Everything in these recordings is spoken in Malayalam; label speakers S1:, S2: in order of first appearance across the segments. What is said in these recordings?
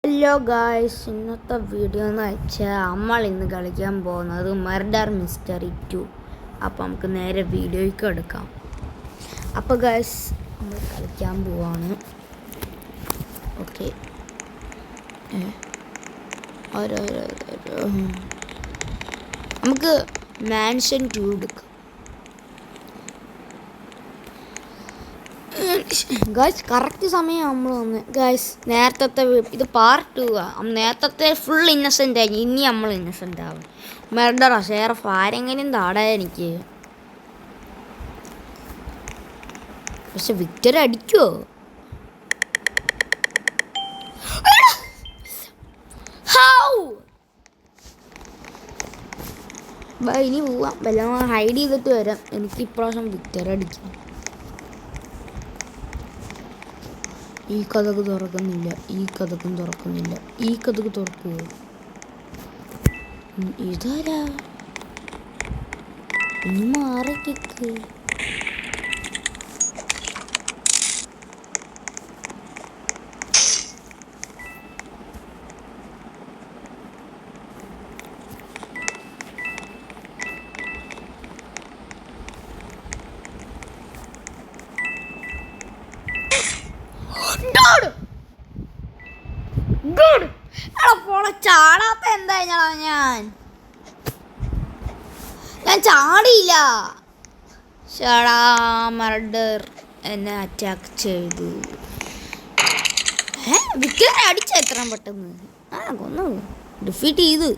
S1: ഹലോ ഗായ്സ്, ഇന്നത്തെ വീഡിയോ എന്ന് വെച്ചാൽ നമ്മൾ ഇന്ന് കളിക്കാൻ പോകുന്നത് മർഡർ മിസ്റ്ററി 2. അപ്പോൾ നമുക്ക് നേരെ വീഡിയോയ്ക്ക് എടുക്കാം. അപ്പോൾ ഗായ്സ്, നമ്മൾ കളിക്കാൻ പോവാണ്. ഓക്കെ, നമുക്ക് മാൻഷൻ 2 എടുക്കാം. ഗായ്സ്, കറക്റ്റ് സമയം നമ്മൾ വന്ന്. ഗായ്സ്, നേരത്തെ ഇത് പാർട്ട് 2 ആണ്. നേരത്തെ ഫുൾ ഇന്നസെൻ്റ് ആയി, ഇനി നമ്മൾ ഇന്നസെൻ്റ് ആവും. മെർഡറാ ഷെയർഫ് ആരെങ്കിലും താടാ എനിക്ക്. പക്ഷെ വിക്ടർ അടിക്കുമോ? ഇനി പോവാം, വല്ലതും ഹൈഡ് ചെയ്തിട്ട് വരാം. എനിക്ക് ഇപ്രാവശ്യം വിക്ടർ അടിക്കണം. ഈ കഥക്ക് തുറക്കുന്നില്ല, ഈ കഥക്കും തുറക്കുന്നില്ല, ഈ കഥക്ക് തുറക്കുമോ? ഇതാരാ? ഇനി മാറിക്ക്. ചാടാത്ത എന്താ ഞാൻ ചാടിയില്ല. മർഡർ എന്നെ അറ്റാക്ക് ചെയ്തു. വിക്ടർ അടിച്ച എത്ര പെട്ടെന്ന് കൊന്നു ഡിഫീറ്റ് ചെയ്ത്.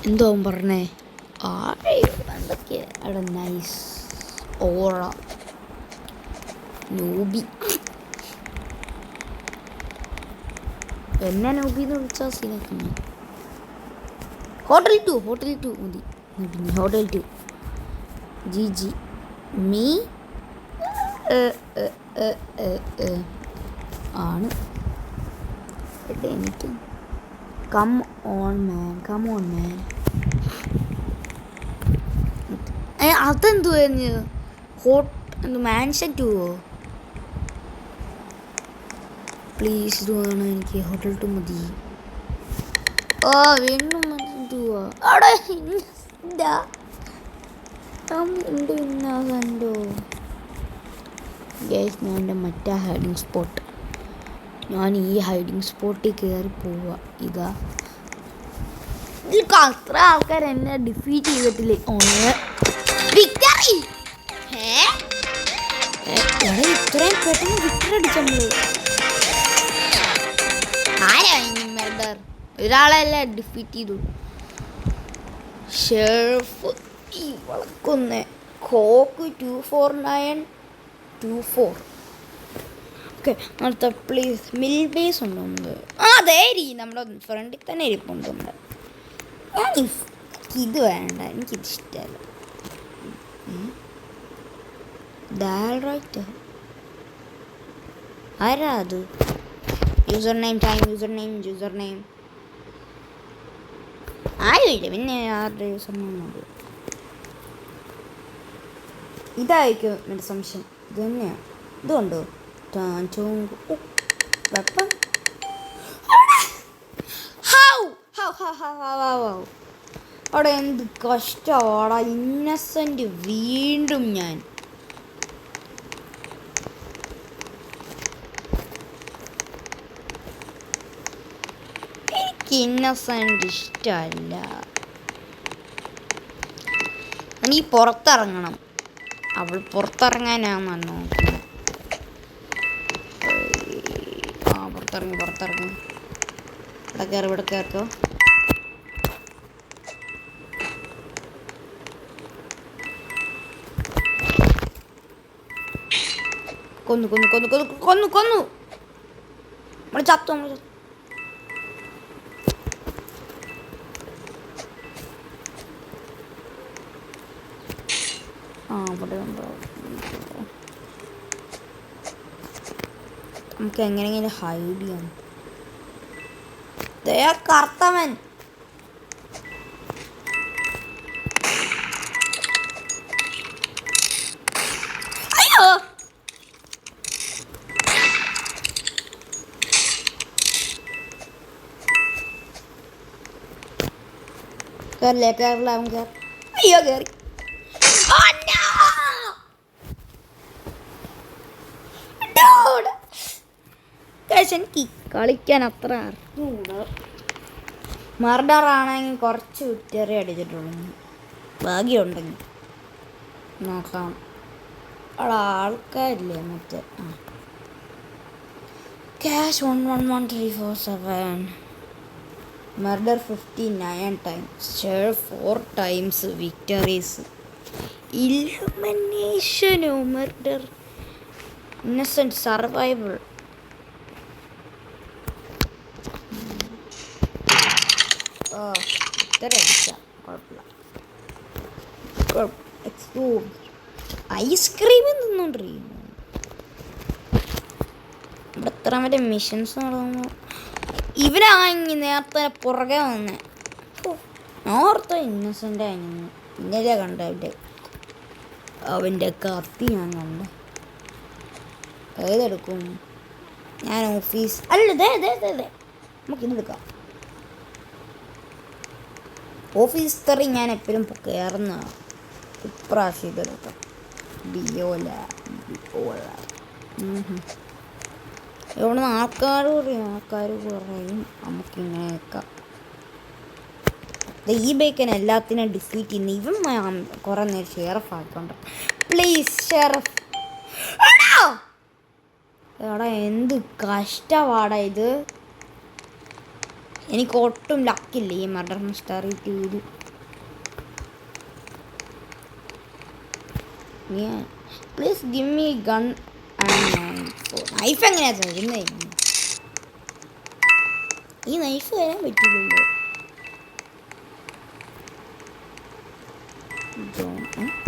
S1: എന്തോ പറഞ്ഞേ എന്തൊക്കെയാ അവിടെ? നൈസ് ഓറ നൂബി. എന്നെ നൂബിന്ന് വിളിച്ചാൽ സീനാക്കുന്നു. ഹോട്ടൽ 2 മതി. ഹോട്ടൽ 2 ജി മീ ആണ് എനിക്ക്. Come on man. അതെന്തുവായിരുന്നു? മാൻഷൻ 2 പ്ലീസ് ഇതുവാണ് എനിക്ക്. ഹോട്ടൽ 2 മതി. വീണ്ടും അവിടെ ഞാൻ എൻ്റെ മറ്റേ ഹൈഡിങ് സ്പോട്ട്. ഞാൻ ഈ ഹൈഡിങ് സ്പോട്ടിൽ കയറി പോവുക. ഇതാ അത്ര ആൾക്കാർ എന്നെ ഡിഫീറ്റ് ചെയ്തിട്ടില്ലേ? വിക്ടറി! ഇത്രയും പെട്ടെന്ന് വിക്ടർ അടിച്ചമ്മള്. ആരാ മെർഡർ? ഒരാളെല്ലാം ഡിഫീറ്റ് ചെയ്തു. ഷെർഫ് വളക്കുന്ന കോക്ക് 24924. ഓക്കെ, അടുത്ത പ്ലീസ് മിൽ ബേസ് ഉണ്ടോ? അതെ, നമ്മുടെ ഫ്രണ്ടിൽ തന്നെ ഇരിപ്പുണ്ട്. നമ്മുടെ ഇത് വേണ്ട, എനിക്കിത് ഇഷ്ടമല്ല. ആരാ അത്? യൂസർ നെയിം ആരുമില്ല. പിന്നെ ആരുടെ യൂസർ നെയിം മതി? ഇതായിരിക്കും എൻ്റെ സംശയം. ഇത് തന്നെയാണ്. ഇതുണ്ടോ? വെപ്പം അവിടെ എന്ത് കഷ്ടമാടാ. ഇന്നസെൻ്റ് വീണ്ടും. ഞാൻ ഇന്നസെൻ്റ് ഇഷ്ടമല്ല. നീ പുറത്തിറങ്ങണം. അവൾ പുറത്തിറങ്ങാനാണെന്ന് നോക്കുന്നത്. പുറത്തിറങ്ങി ഇവിടെ കയറിക്കോ. കൊന്നു നമ്മൾ ചത്തു. അവിടെ ഉണ്ടോ? നമുക്ക് എങ്ങനെയെങ്കിലും ഹൈഡ് ചെയ്യാം. കർത്തവൻ കേറില്ല അവൻ കയറി. അയ്യോ കയറി. എനിക്ക് കളിക്കാൻ അത്ര അറിഞ്ഞൂടാ. മർഡർ ആണെങ്കിൽ കുറച്ച് വിക്ടറി അടിച്ചിട്ടുള്ളൂ. ഭാഗ്യമുണ്ടെങ്കിൽ നോക്കാം. അവിടെ ആൾക്കാരില്ലേ മറ്റേ cash 111347. Murder 59 times. Share 4 times. Victories. ഇലിമിനേഷനോ മർഡർ. Innocent survival. ഇത്ര അടിച്ചാൽ കുഴപ്പമില്ല. ഐസ്ക്രീമിൽ നിന്നോണ്ടിരിക്കുന്നു. ഇവിടെ എത്ര മറ്റേ മിഷൻസ് നടന്നു. ഇവനാങ്ങി നേരത്തെ പുറകെ വന്നേ. ഓർത്ത ഇന്നസെൻ്റ് ആയിരുന്നു. ഇന്നലെ കണ്ട അവൻ്റെ കത്തി ഞാൻ കണ്ട. ഏതെടുക്കും ഞാൻ? ഓഫീസ് അല്ല, നമുക്കിതെടുക്കാം. ഓഫീസ് തറി ഞാൻ എപ്പോഴും കയറുന്ന. ഇപ്രാവശ്യം ഇതെടുക്കാം. ബിയോല ഇവിടെ നിന്ന് ആൾക്കാർ പറയും നമുക്കിങ്ങനെയൊക്കെ. ഈ ബേക്കൻ എല്ലാത്തിനും ഡിഫീറ്റ് ചെയ്യുന്ന ഇവൻ കുറേ നേരം ഷെയറഫ് ആയിക്കൊണ്ട്. പ്ലീസ് ഷെയറഫ്. എടാ എന്ത് കഷ്ടപാടാ ഇത്. എനിക്ക് ഒട്ടും ലക്കില്ല ഈ murder mystery 2. Please give me gun and knife. എങ്ങനെയാ തരുന്നത്? ഈ നൈഫ് തരാൻ പറ്റില്ലല്ലോ.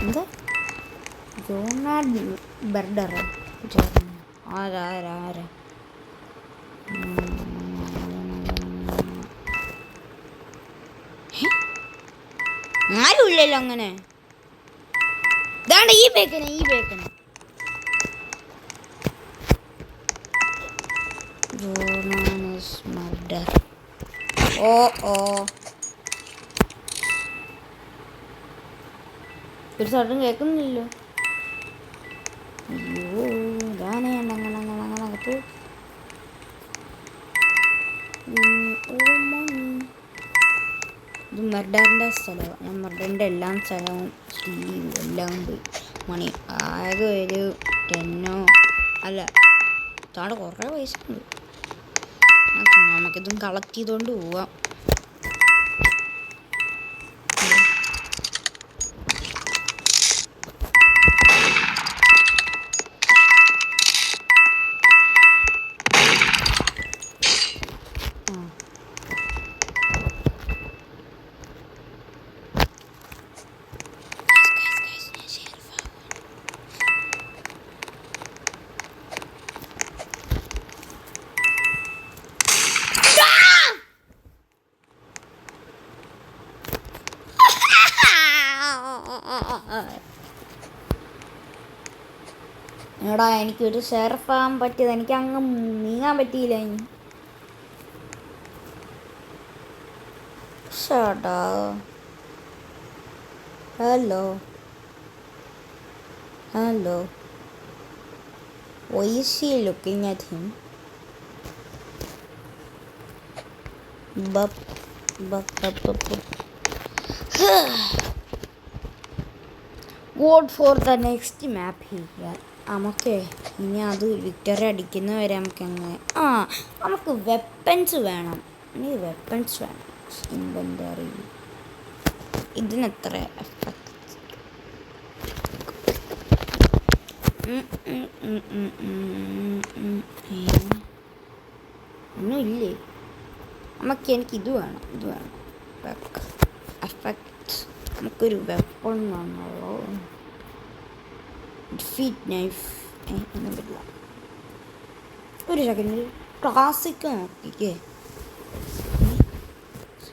S1: എന്താ ജോണാഡ് ബർഡർ? ആരാ ആരുമില്ലല്ലോ അങ്ങനെ. ഇതാണ്ട് ഈ ബേക്കന് ജോണാസ് മർഡർ. ഓ ഒരു സഡൻ കേൾക്കുന്നില്ലല്ലോ. അയ്യോ ഇതാണ് അങ്ങനകത്ത്. ഇത് മർഡറിൻ്റെ സ്ഥലമാണ്. ഞാൻ മർഡറിൻ്റെ എല്ലാ സ്ഥലവും എല്ലാം ഉണ്ട്. മണി ആകെ ഒരു 10 അല്ല താഴെ കുറേ പൈസ ഉണ്ട്. നമുക്കിതും കളക്ട് ചെയ്തുകൊണ്ട് പോവാം. എടാ എനിക്കൊരു ഷെയർഫാൻ പറ്റിയത് എനിക്ക് അങ്ങ് നീങ്ങാൻ പറ്റിയില്ല. ഷടാ. Hello why is she looking at him? Bup. Vote for the next map here. നമുക്ക് ഇനി അത് വിക്ടറി അടിക്കുന്നവരെ നമുക്കെങ്ങനെ നമുക്ക് വെപ്പൺസ് വേണം. ഇനി വെപ്പൺസ് വേണം. ഇൻവെൻ്ററി ഇതിനെത്ര എഫക്റ്റ്? ഒന്നും ഇല്ലേ എനിക്കിത് വേണം. എഫക്റ്റ് നമുക്കൊരു വെപ്പൺ വേണമല്ലോ. ഡിഫീറ്റ് നൈഫ് ഒന്നും പറ്റില്ല. ഒരു സെക്കൻഡ് ക്ലാസിക് നോക്കിക്കേ.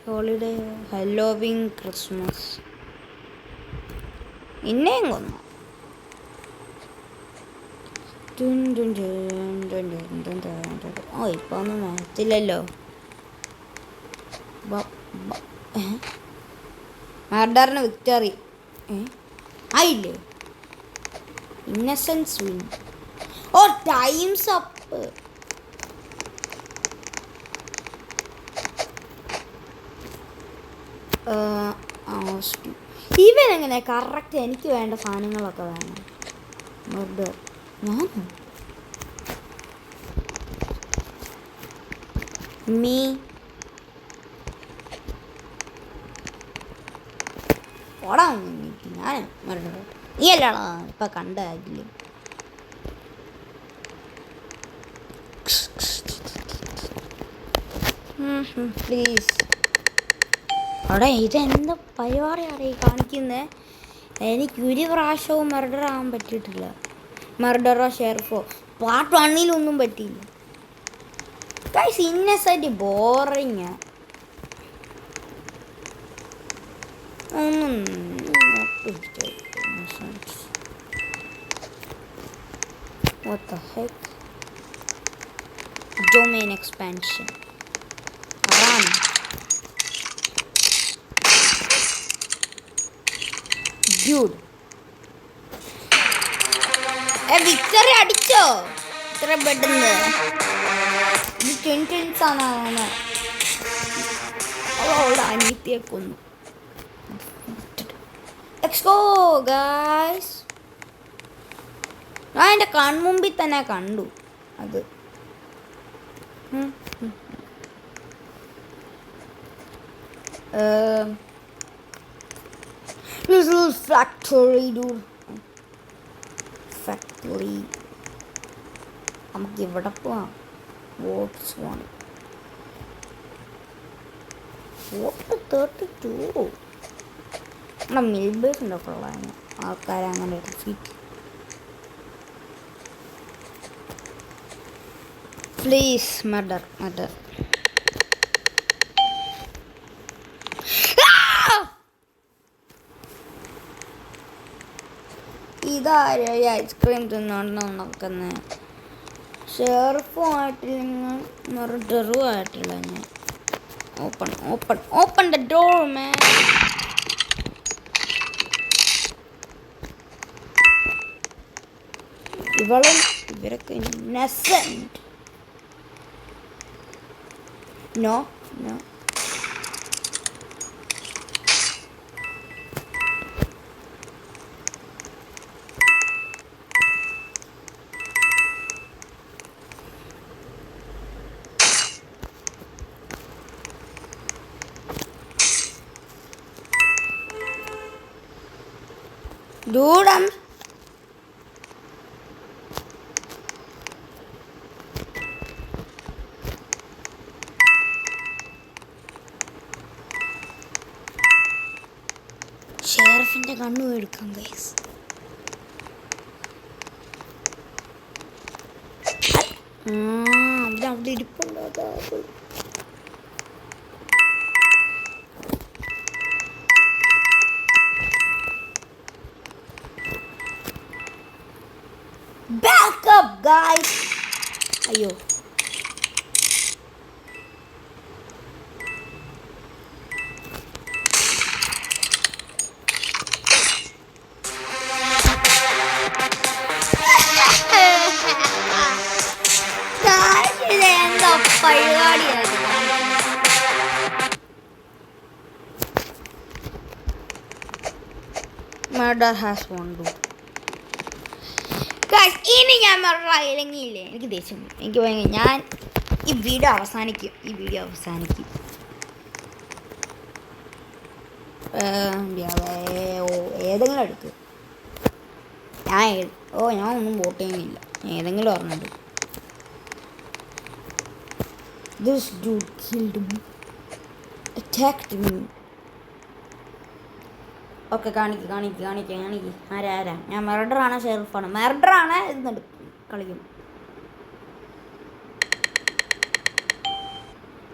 S1: Holiday, Halloween, Christmas. ഇന്നേം കൊന്നു. ഇപ്പൊ ഒന്നും വരത്തില്ലല്ലോ. മർഡറിന് വിക്ടറി ആയില്ലേ? Innocence win. Oh time's up. ഇവൻ എങ്ങനെ കറക്റ്റ് എനിക്ക് വേണ്ട സാധനങ്ങളൊക്കെ വേണം. മർഡർ ഞാൻ മീ ഓടാ ഞാൻ മർഡർ. നീ അല്ലാടാ ഇപ്പം കണ്ടാകില്ലേ? പ്ലീസ് അവിടെ ഇതെന്താ പരിപാടിയാണ് ഈ കാണിക്കുന്നത്? എനിക്ക് ഒരു പ്രാവശ്യവും മർഡർ ആവാൻ പറ്റിയിട്ടില്ല. മർഡറോ ഷെർഫോ പാർട്ട് 1 പറ്റിയില്ല. Guys innocent boring. What the heck? Domain expansion. Run. Dude. Victory അടിച്ചോ ഇത്ര പെട്ടെന്ന്? ടെൻസാണ് അവളുടെ അനിയത്തിയെ കൊന്നു. Let's go guys. ഞാൻ എൻ്റെ കൺമുമ്പിൽ തന്നെ കണ്ടു അത്. Little factory dude. Factory. നമുക്ക് ഇവിടെ പോവാം. What's one? What 32? നമ്മുടെ മിൽബേഴ്സ് ഉണ്ടൊക്കെ ഉള്ളതാണ് ആൾക്കാരെ അങ്ങനെ റിപ്പീറ്റ്. Please murder murder. ഇതാരോ ഈ ഐസ്ക്രീം തിന്നോണ്ട് നടക്കുന്നത്? ഷെർഫും ആയിട്ടില്ല മർഡറും ആയിട്ടില്ല. ഞാൻ ഓപ്പൺ ദ ഡോർ മാൻ. ഇവരൊക്കെ ഇന്നസെന്റ്. No no dude. ഷെർഫിൻ്റെ കണ്ണു എടുക്കാം ഗൈസ്. അവിടെ ഇരിപ്പുണ്ടോ? Backup guys. അയ്യോ പരിപാടിയായിരുന്നു. Murder has won do. ഇനി ഞാൻ മർഡർ ആയില്ലെങ്കിലേ എനിക്ക് ദേഷ്യം. എനിക്ക് ഭയങ്കര ഞാൻ ഈ വീഡിയോ അവസാനിക്കും. ഏതെങ്കിലും എടുക്ക്. ഞാൻ ഒന്നും വോട്ട് ചെയ്യുന്നില്ല. ഏതെങ്കിലും പറഞ്ഞത്. This dude killed me. Attacked me. Okay കാണിക്ക്. ആരാ? ഞാൻ മർഡറാണ് ഷെർഫാണ്? മർഡറാണ്. ഇത് കളിക്കും.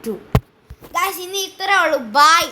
S1: 2 ഗൈസ് ഇനി ഇത്രേ ഉള്ളൂ. ബൈ.